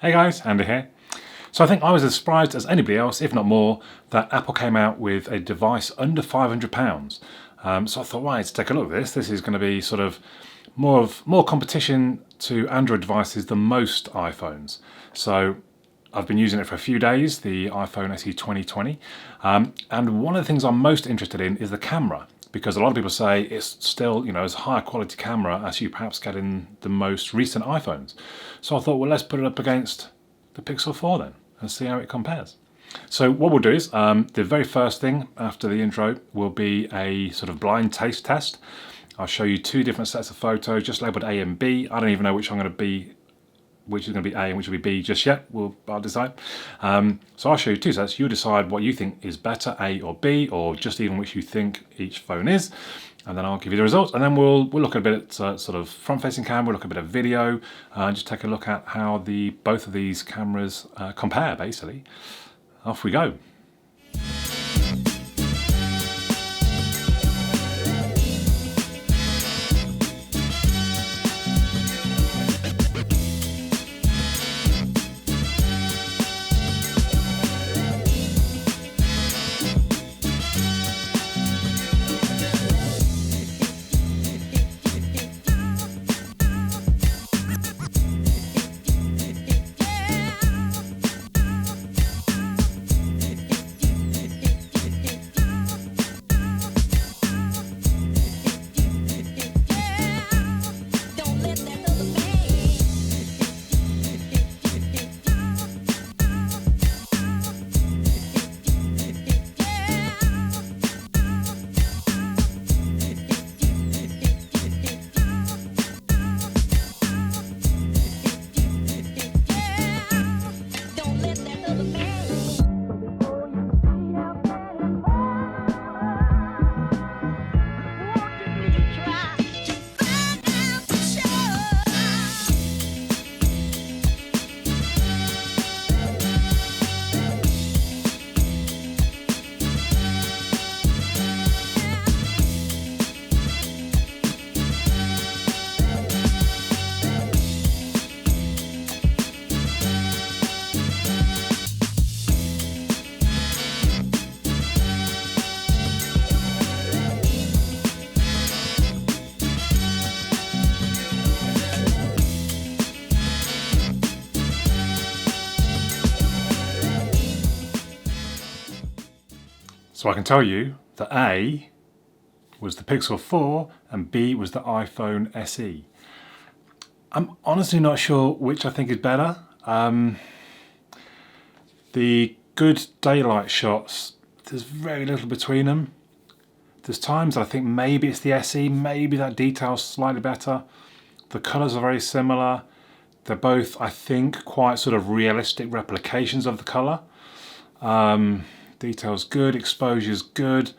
Hey guys, Andy here. So I think I was as surprised as anybody else, if not more, that Apple came out with a device under £500. So I thought, right, let's take a look at this. This is going to be sort of more competition to Android devices than most iPhones. So I've been using it for a few days, the iPhone SE 2020. And one of the things I'm most interested in is the camera, because a lot of people say it's still, as high quality camera as you perhaps get in the most recent iPhones. So I thought, well, let's put it up against the Pixel 4 then and see how it compares. So what we'll do is, the very first thing after the intro will be a sort of blind taste test. I'll show you two different sets of photos, just labelled A and B. I don't even know which is going to be A and which will be B just yet. I'll decide. So I'll show you two sets. You decide what you think is better, A or B, or just even which you think each phone is. And then I'll give you the results. And then we'll look at a bit at sort of front-facing camera, we'll look at a bit of video, and just take a look at how both of these cameras compare, basically. Off we go. So I can tell you that A was the Pixel 4 and B was the iPhone SE. I'm honestly not sure which I think is better. The good daylight shots, there's very little between them. There's times I think maybe it's the SE, maybe that detail's slightly better. The colours are very similar. They're both, I think, quite sort of realistic replications of the colour. Detail's good, exposure's good.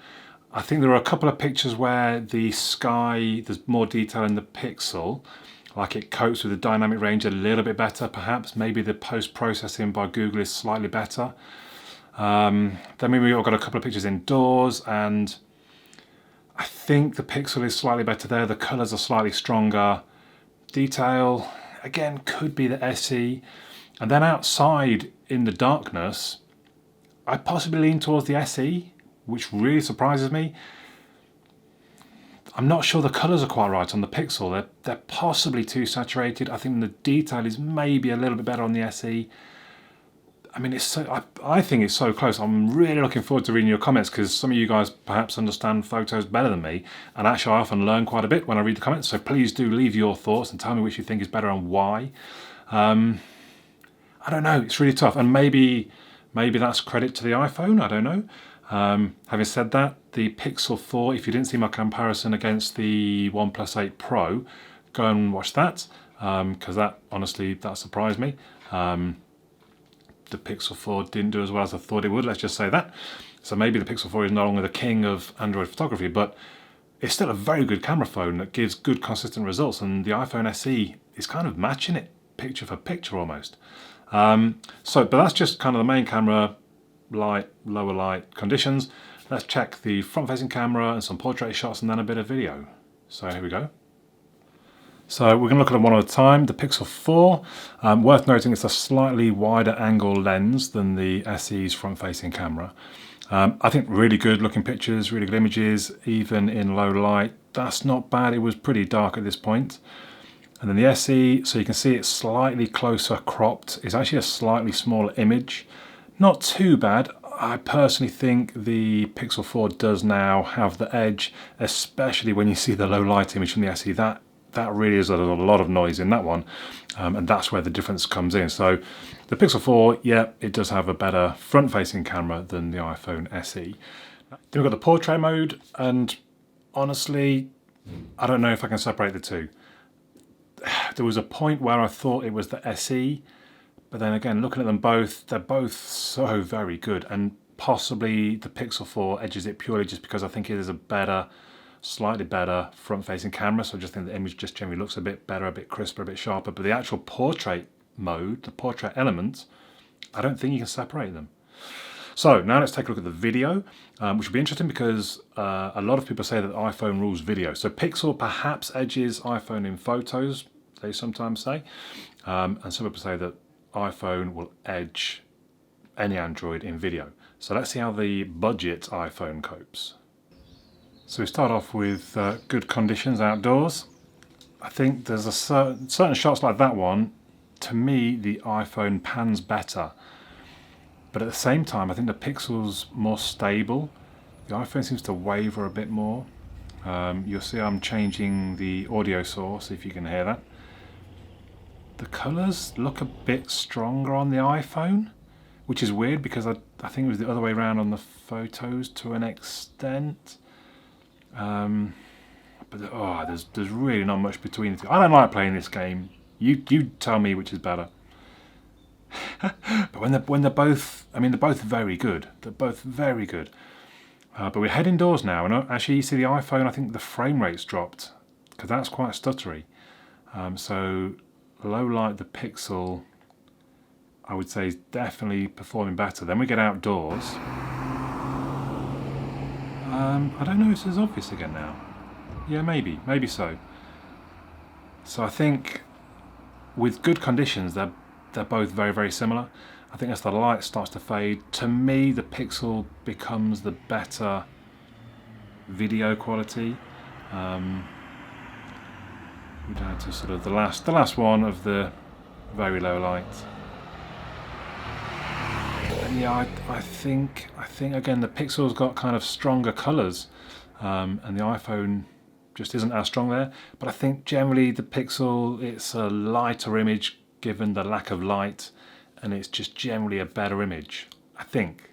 I think there are a couple of pictures where the sky, there's more detail in the Pixel, like it copes with the dynamic range a little bit better perhaps. Maybe the post-processing by Google is slightly better. Then maybe I've got a couple of pictures indoors, and I think the Pixel is slightly better there. The colours are slightly stronger. Detail, again, could be the SE. And then outside in the darkness, I possibly lean towards the SE, which really surprises me. I'm not sure the colours are quite right on the Pixel. They're possibly too saturated. I think the detail is maybe a little bit better on the SE. I mean, I think it's so close. I'm really looking forward to reading your comments, because some of you guys perhaps understand photos better than me, and actually I often learn quite a bit when I read the comments. So please do leave your thoughts and tell me which you think is better and why. I don't know. It's really tough, and maybe that's credit to the iPhone, I don't know. Having said that, the Pixel 4, if you didn't see my comparison against the OnePlus 8 Pro, go and watch that, because that surprised me. The Pixel 4 didn't do as well as I thought it would, let's just say that. So maybe the Pixel 4 is no longer the king of Android photography, but it's still a very good camera phone that gives good consistent results, and the iPhone SE is kind of matching it picture for picture almost. But that's just kind of the main camera, light, lower light conditions. Let's check the front facing camera and some portrait shots and then a bit of video. So here we go. So we're going to look at them one at a time. The Pixel 4, worth noting it's a slightly wider angle lens than the SE's front-facing camera. I think really good looking pictures, really good images, even in low light. That's not bad. It was pretty dark at this point. And then the SE, so you can see it's slightly closer cropped. It's actually a slightly smaller image. Not too bad. I personally think the Pixel 4 does now have the edge, especially when you see the low light image from the SE. That really is a lot of noise in that one, and that's where the difference comes in. So the Pixel 4, yeah, it does have a better front-facing camera than the iPhone SE. Then we've got the portrait mode, and honestly, I don't know if I can separate the two. There was a point where I thought it was the SE, but then again, looking at them both, they're both so very good, and possibly the Pixel 4 edges it purely just because I think it is a better, slightly better front-facing camera, so I just think the image just generally looks a bit better, a bit crisper, a bit sharper, but the actual portrait mode, the portrait element, I don't think you can separate them. So now let's take a look at the video, which will be interesting because a lot of people say that the iPhone rules video. So Pixel perhaps edges iPhone in photos, they sometimes say, and some people say that iPhone will edge any Android in video. So let's see how the budget iPhone copes. So we start off with good conditions outdoors. I think there's a certain shots like that one, to me the iPhone pans better. But at the same time, I think the Pixel's more stable. The iPhone seems to waver a bit more. You'll see I'm changing the audio source, if you can hear that. The colours look a bit stronger on the iPhone, which is weird because I think it was the other way around on the photos to an extent. But there's really not much between the two. I don't like playing this game. You tell me which is better. But when they're both, I mean, they're both very good. They're both very good. But we're heading indoors now, and actually you see the iPhone, I think the frame rate's dropped, because that's quite stuttery. So low light, the Pixel, I would say, is definitely performing better. Then we get outdoors. I don't know if this is obvious again now. Yeah, maybe so. So I think with good conditions, they're both very, very similar. I think as the light starts to fade, to me the Pixel becomes the better video quality. We're down to sort of the last one of the very low light. And yeah, I think again the Pixel's got kind of stronger colours, and the iPhone just isn't as strong there. But I think generally the Pixel, it's a lighter image given the lack of light, and it's just generally a better image, I think.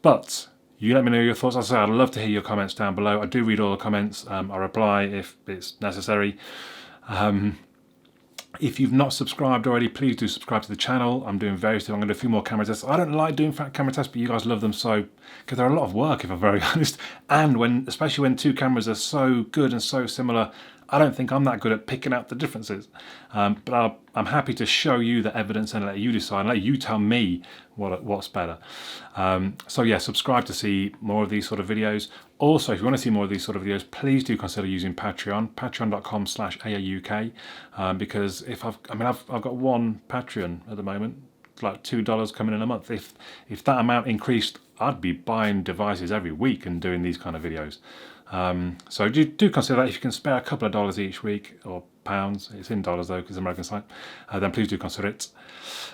But you let me know your thoughts. As I say, I'd love to hear your comments down below. I do read all the comments. I reply if it's necessary. If you've not subscribed already, please do subscribe to the channel. I'm doing various things. I'm going to do a few more camera tests. I don't like doing camera tests, but you guys love them so, because they're a lot of work, if I'm very honest. And especially when two cameras are so good and so similar, I don't think I'm that good at picking out the differences. But I'm happy to show you the evidence and let you decide, and let you tell me what's better. So yeah, subscribe to see more of these sort of videos. Also, if you want to see more of these sort of videos, please do consider using Patreon, patreon.com/AAUK, because I've got one Patreon at the moment, like $2 coming in a month. If that amount increased, I'd be buying devices every week and doing these kind of videos. So do consider that. If you can spare a couple of dollars each week, or pounds, it's in dollars though because it's an American site, then please do consider it.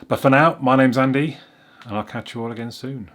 But for now, my name's Andy, and I'll catch you all again soon.